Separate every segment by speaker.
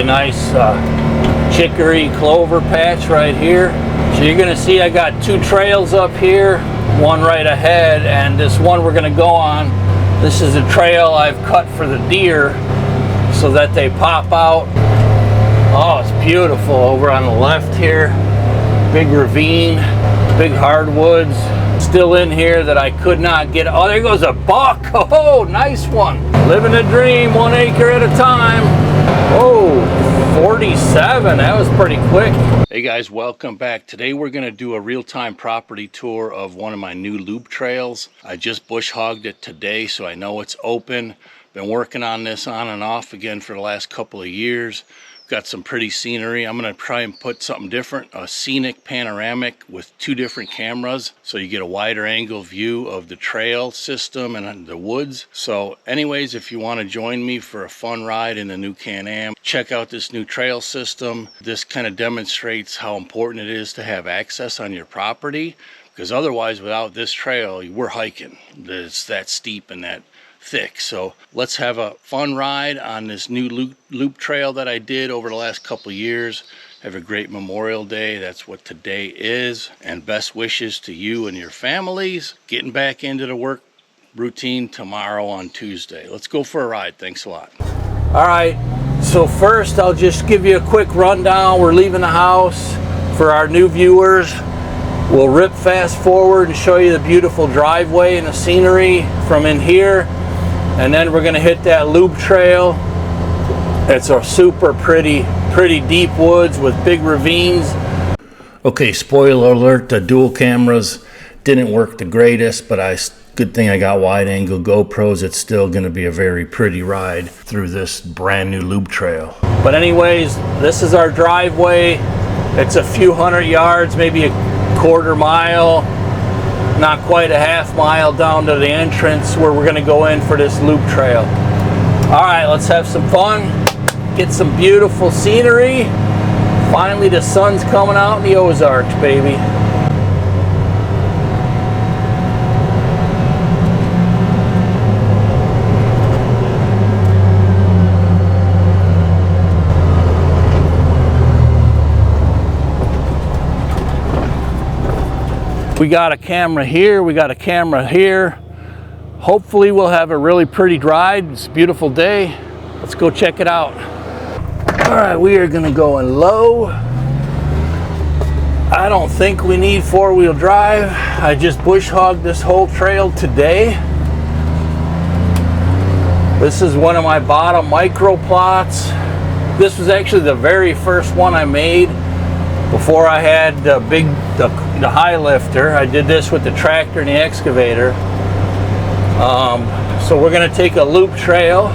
Speaker 1: really nice chicory clover patch right here. So you're gonna see I got two trails up here, one right ahead, and this one we're gonna go on. This is a trail I've cut for the deer so that they pop out. Oh, it's beautiful over on the left here. Big ravine, big hardwoods. Still in here that I could not get. Oh, there goes a buck. Oh, nice one. Living a dream, 1 acre at a time. Oh, 47. That was pretty quick. Hey guys, welcome back. Today we're going to do a real-time property tour of one of my new loop trails. I just bush hogged it today, so I know it's open. Been working on this on and off again for the last couple of years. Got some pretty scenery. I'm going to try and put something different, a scenic panoramic with two different cameras, so you get a wider angle view of the trail system and the woods. So anyways, if you want to join me for a fun ride in the new Can-Am, check out this new trail system. This kind of demonstrates how important it is to have access on your property, because otherwise without this trail we're hiking. It's that steep and that thick. So let's have a fun ride on this new loop trail that I did over the last couple of years. Have a great Memorial Day. That's what today is. And best wishes to you and your families. Getting back into the work routine tomorrow on Tuesday. Let's go for a ride. Thanks a lot. All right. So first, I'll just give you a quick rundown. We're leaving the house. For our new viewers, we'll rip fast forward and show you the beautiful driveway and the scenery from in here. And then we're going to hit that loop trail. It's a super pretty deep woods with big ravines. Okay, spoiler alert, the dual cameras didn't work the greatest, but good thing I got wide angle GoPros. It's still going to be a very pretty ride through this brand new loop trail. But anyways, this is our driveway. It's a few hundred yards, maybe a quarter mile. Not quite a half mile down to the entrance where we're going to go in for this loop trail. All right, let's have some fun, get some beautiful scenery. Finally, the sun's coming out in the Ozarks, baby. We got a camera here, we got a camera here. Hopefully we'll have a really pretty ride. It's a beautiful day. Let's go check it out. All right, we are gonna go in low. I don't think we need four-wheel drive. I just bush hogged this whole trail today. This is one of my bottom micro plots. This was actually the very first one I made before I had the high lifter. I did this with the tractor and the excavator. So we're going to take a loop trail,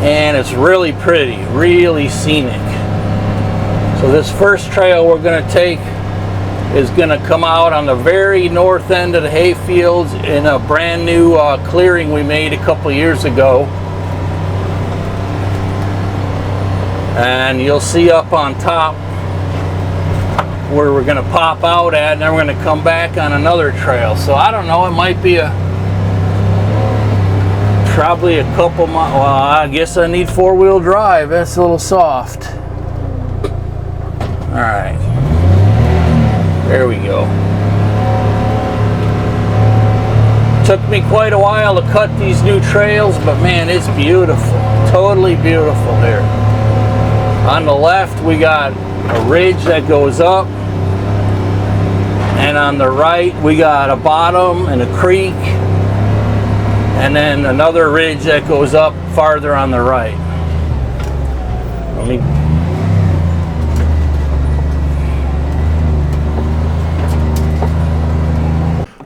Speaker 1: and it's really pretty, really scenic. So this first trail we're going to take is going to come out on the very north end of the hay fields in a brand new clearing we made a couple years ago. And you'll see up on top where we're going to pop out at, and then we're going to come back on another trail. So I don't know, it might be probably a couple miles. Well, I guess I need four-wheel drive. That's a little soft. All right, there we go. Took me quite a while to cut these new trails, but man, it's beautiful. Totally beautiful here. On the left, we got a ridge that goes up, and on the right, we got a bottom and a creek, and then another ridge that goes up farther on the right.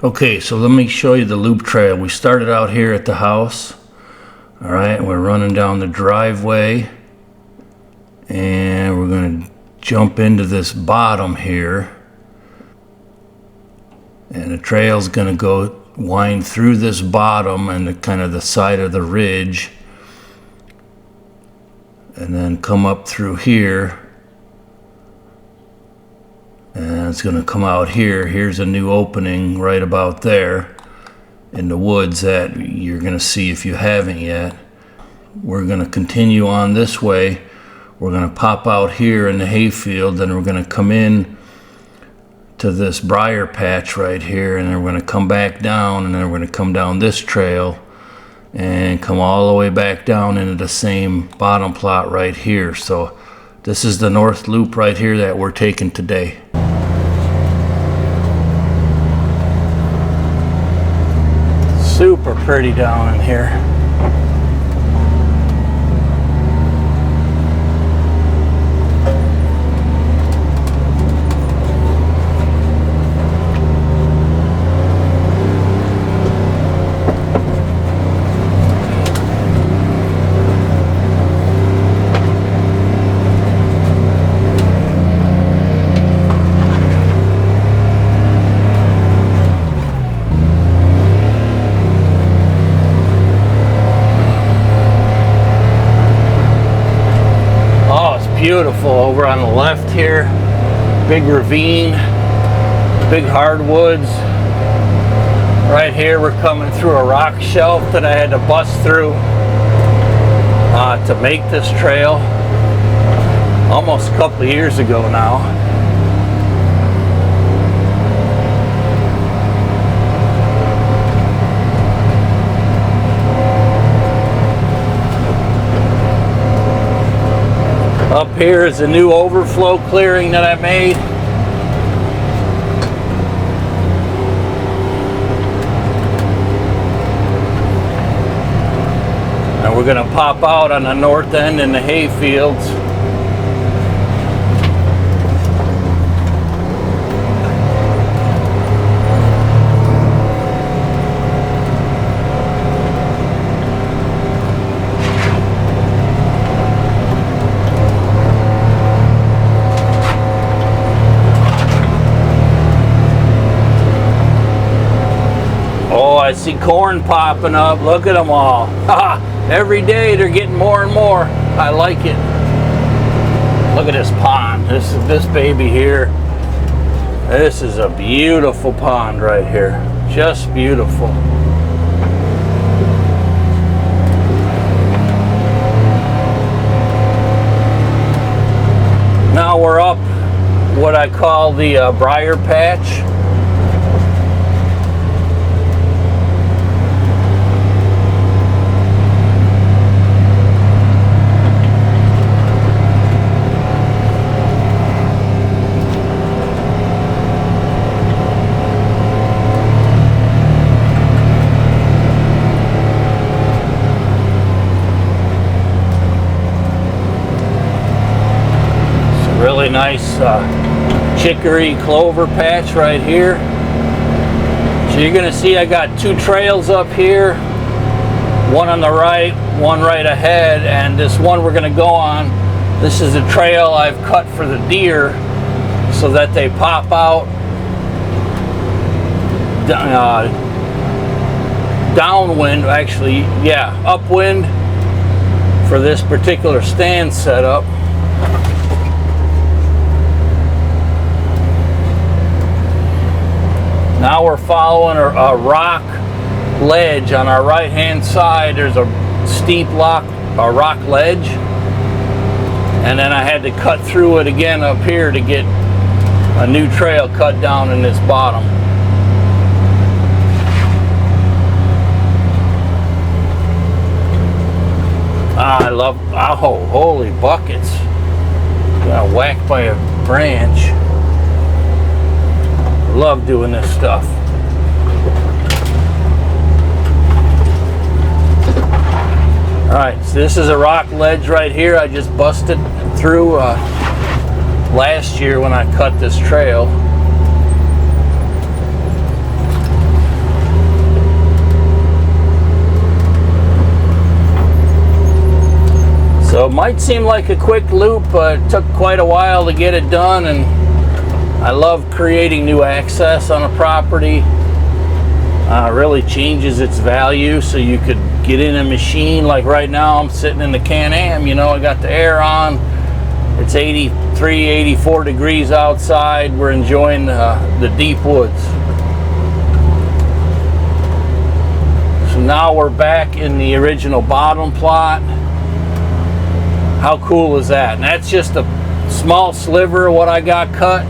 Speaker 1: Okay, so let me show you the loop trail. We started out here at the house. All right, we're running down the driveway, and we're going to jump into this bottom here, and the trail's going to go wind through this bottom and the side of the ridge, and then come up through here, and it's going to come out here. Here's a new opening right about there in the woods that you're going to see if you haven't yet. we're going to continue on this way. We're going to pop out here in the hayfield, then we're going to come in to this briar patch right here, and then we're going to come back down, and then we're going to come down this trail and come all the way back down into the same bottom plot right here. So this is the north loop right here that we're taking today. Super pretty down in here. Beautiful over on the left here, big ravine, big hardwoods. Right here we're coming through a rock shelf that I had to bust through to make this trail almost a couple of years ago now. Up here is a new overflow clearing that I made. And we're going to pop out on the north end in the hay fields. I see corn popping up. Look at them all. Every day they're getting more and more. I like it. Look at this pond. This baby here. This is a beautiful pond right here. Just beautiful. Now we're up what I call the briar patch. Really nice chicory clover patch right here. So you're going to see I got two trails up here, one on the right, one right ahead, and this one we're going to go on. This is a trail I've cut for the deer so that they pop out downwind, actually, yeah, upwind for this particular stand setup. Now we're following a rock ledge on our right hand side. There's a steep rock ledge, and then I had to cut through it again up here to get a new trail cut down in this bottom. I love, oh, holy buckets. Got whacked by a branch. Love doing this stuff. Alright, so this is a rock ledge right here I just busted through last year when I cut this trail. So it might seem like a quick loop, but it took quite a while to get it done, and I love creating new access on a property. Really changes its value, so you could get in a machine. Like right now I'm sitting in the Can-Am, you know, I got the air on. It's 83, 84 degrees outside. We're enjoying the deep woods. So now we're back in the original bottom plot. How cool is that? And that's just a small sliver of what I got cut.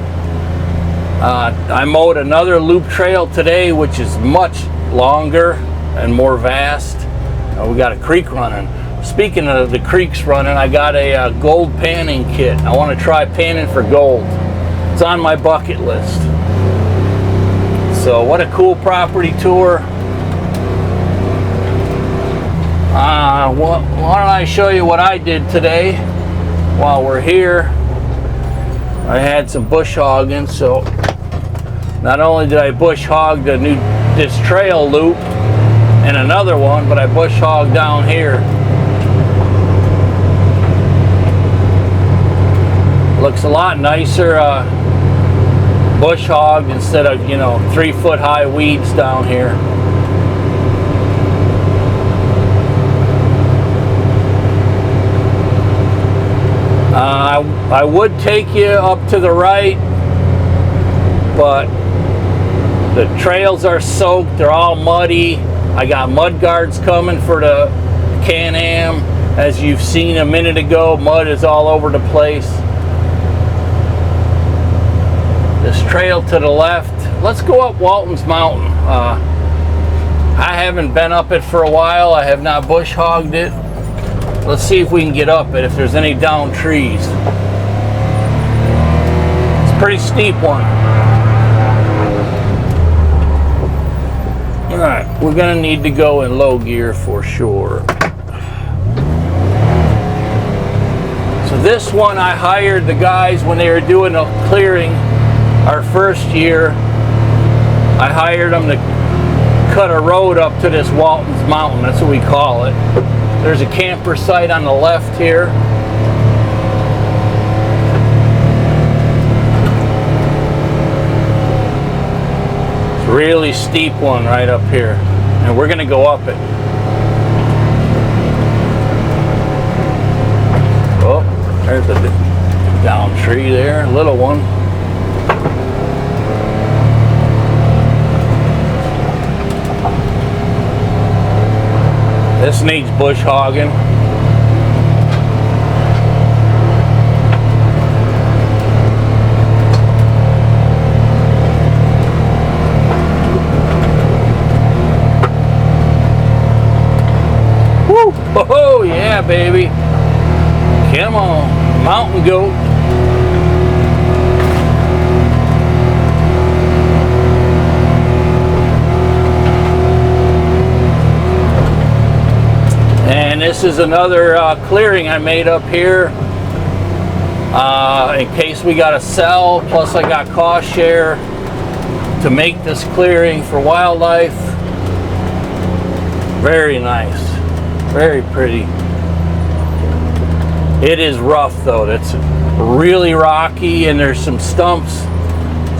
Speaker 1: I mowed another loop trail today, which is much longer and more vast. We got a creek running. Speaking of the creeks running, I got a gold panning kit. I want to try panning for gold. It's on my bucket list. So what a cool property tour. Why don't I show you what I did today while we're here. I had some bush hogging, so not only did I bush hog this trail loop and another one, but I bush hogged down here. Looks a lot nicer bush hogged instead of, 3-foot high weeds down here. I would take you up to the right, but the trails are soaked, they're all muddy. I got mud guards coming for the Can-Am. As you've seen a minute ago, mud is all over the place. This trail to the left, let's go up Walton's Mountain. I haven't been up it for a while. I have not bush hogged it. Let's see if we can get up it, if there's any down trees. It's a pretty steep one. Alright, we're gonna need to go in low gear for sure. So this one, I hired the guys when they were doing a clearing our first year. I hired them to cut a road up to this Walton's Mountain. That's what we call it. There's a camper site on the left here. It's a really steep one right up here, and we're gonna go up it. Oh, there's a down tree there, a little one. This needs bush hogging. Woo! Oh yeah, baby. Come on, mountain goat. And this is another clearing I made up here in case we got to sell. Plus I got cost share to make this clearing for wildlife. Very nice, very pretty. It is rough though. It's really rocky, and there's some stumps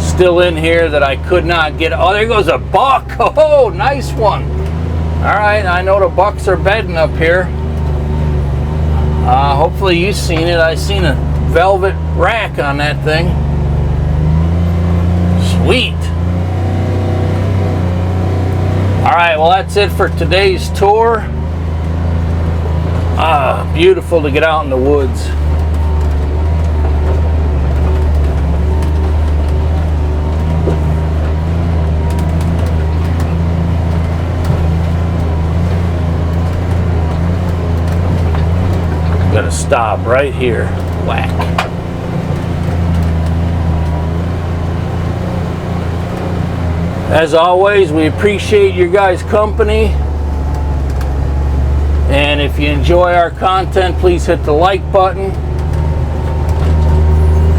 Speaker 1: still in here that I could not get. Oh, there goes a buck. Oh, nice one. All right, I know the bucks are bedding up here. Hopefully you've seen it. I seen a velvet rack on that thing. Sweet. All right, well that's it for today's tour. Beautiful to get out in the woods. Gotta stop right here. Whack. As always, we appreciate your guys' company. And if you enjoy our content, please hit the like button.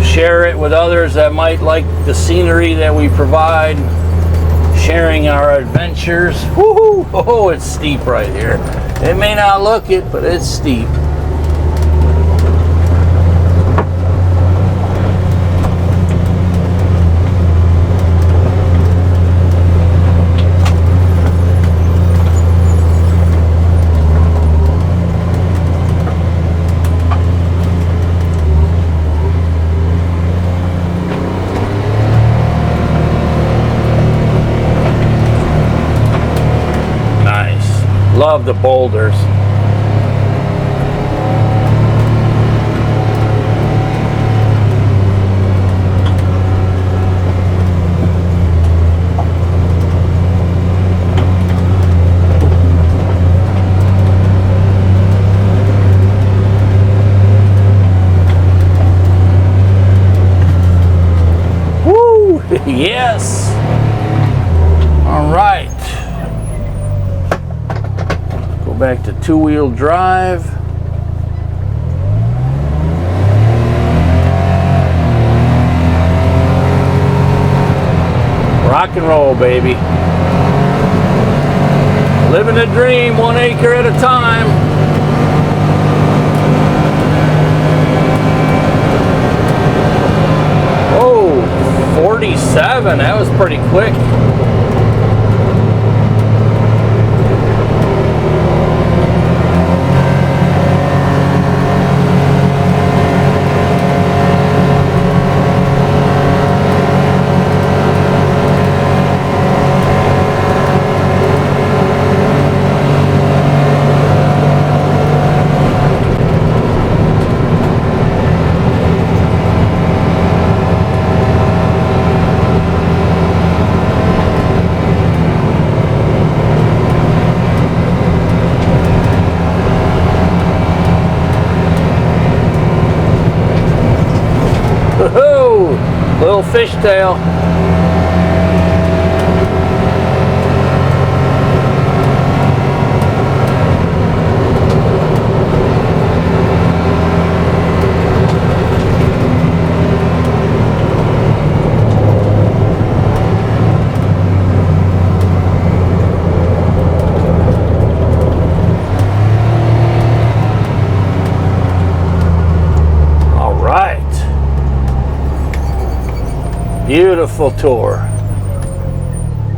Speaker 1: Share it with others that might like the scenery that we provide. Sharing our adventures. Woohoo! Oh, it's steep right here. It may not look it, but it's steep. Love the boulders. two-wheel drive. Rock and roll, baby. Living a dream, 1 acre at a time. Oh, 47, that was pretty quick. Woohoo! Little fishtail. Beautiful tour.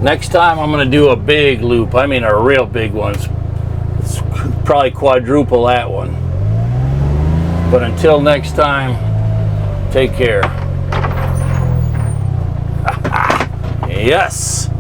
Speaker 1: Next time I'm going to do a big loop. I mean a real big one. It's probably quadruple that one. But until next time, take care. Yes.